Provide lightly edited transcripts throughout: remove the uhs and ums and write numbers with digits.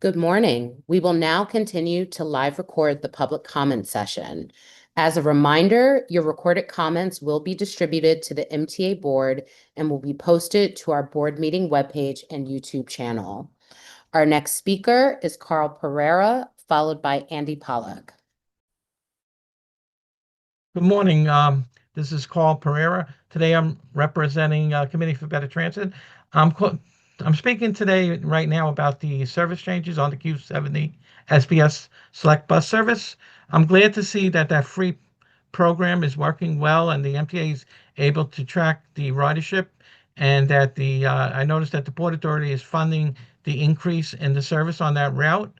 Good morning. We will now continue to live record the public comment session. As a reminder, your recorded comments will be distributed to the MTA board and will be posted to our board meeting webpage and YouTube channel. Our next speaker is Carl Pereira, followed by Andy Pollock. Good morning. This is Carl Pereira. Today I'm representing Committee for Better Transit. I'm speaking today right now about the service changes on the Q70 SBS Select Bus Service. I'm glad to see that free program is working well and the MTA is able to track the ridership, and that I noticed that the Port Authority is funding the increase in the service on that route.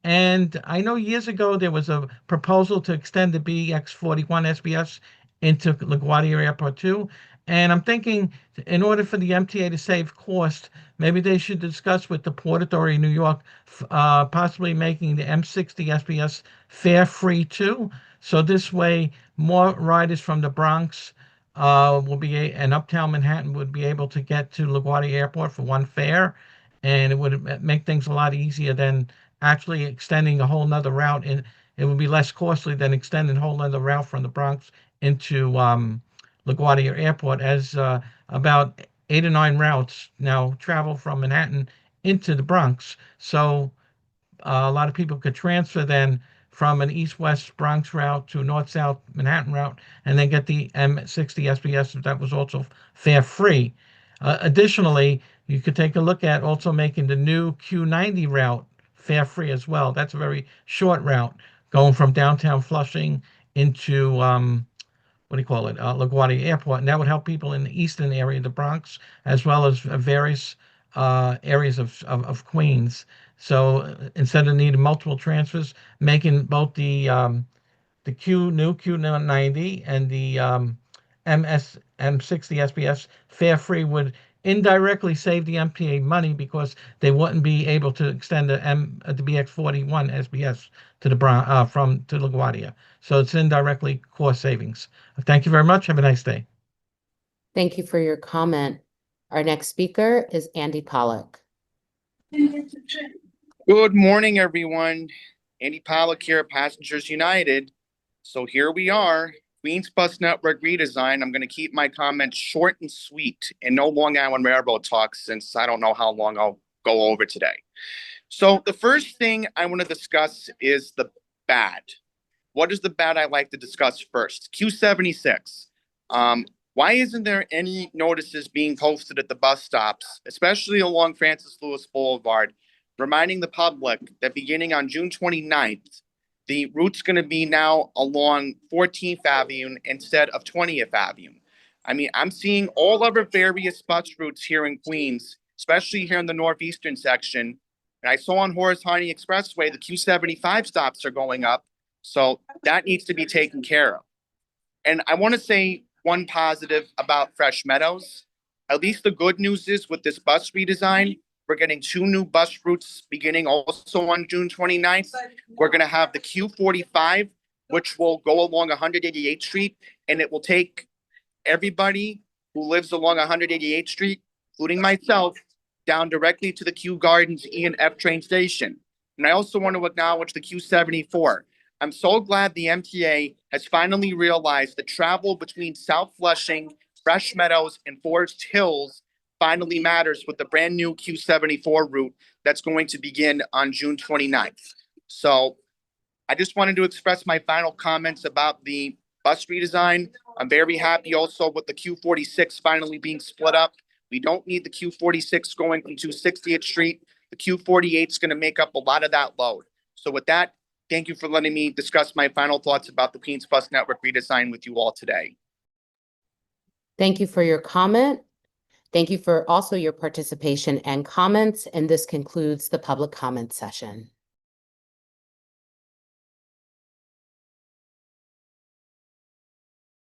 And I know years ago there was a proposal to extend the BX41 SBS into LaGuardia Airport too. And I'm thinking, in order for the MTA to save cost, maybe they should discuss with the Port Authority of New York, possibly making the M60 SBS fare free too. So this way, more riders from the Bronx and Uptown Manhattan would be able to get to LaGuardia Airport for one fare, and it would make things a lot easier than actually extending a whole nother route. And it would be less costly than extending a whole nother route from the Bronx into LaGuardia Airport, as about 8 or 9 routes now travel from Manhattan into the Bronx. So a lot of people could transfer then from an east-west Bronx route to north-south Manhattan route, and then get the M60 SBS that was also fare free. Additionally, you could take a look at also making the new Q90 route fare free as well. That's a very short route going from downtown Flushing into LaGuardia Airport, and that would help people in the eastern area of the Bronx, as well as various areas of Queens. So instead of needing multiple transfers, making both the new Q90 and the M60 SBS fare free would indirectly save the MTA money, because they wouldn't be able to extend the BX41 SBS to to LaGuardia. So it's indirectly cost savings. Thank you very much. Have a nice day. Thank you for your comment. Our next speaker is Andy Pollock. Good morning, everyone. Andy Pollock here, Passengers United. So here we are, Queens Bus Network redesign. I'm going to keep my comments short and sweet and no Long Island Railroad talk, since I don't know how long I'll go over today. So the first thing I want to discuss is the bad. What is the bad I like to discuss first? Q76. Why isn't there any notices being posted at the bus stops, especially along Francis Lewis Boulevard, reminding the public that beginning on June 29th, the route's going to be now along 14th Avenue instead of 20th Avenue. I mean, I'm seeing all other various bus routes here in Queens, especially here in the northeastern section. And I saw on Horace Harney Expressway, the Q75 stops are going up. So that needs to be taken care of. And I want to say one positive about Fresh Meadows. At least the good news is, with this bus redesign, we're getting 2 new bus routes beginning also on June 29th. We're going to have the Q45, which will go along 188th Street, and it will take everybody who lives along 188th Street, including myself, down directly to the Kew Gardens E and F train station. And I also want to acknowledge the Q74. I'm so glad the MTA has finally realized that travel between South Flushing, Fresh Meadows, and Forest Hills finally matters, with the brand new Q74 route that's going to begin on June 29th. So I just wanted to express my final comments about the bus redesign. I'm very happy also with the Q46 finally being split up. We don't need the Q46 going into 60th Street. The Q48 is going to make up a lot of that load. So with that, thank you for letting me discuss my final thoughts about the Queens Bus Network redesign with you all today. Thank you for your comment. Thank you for also your participation and comments. And this concludes the public comment session.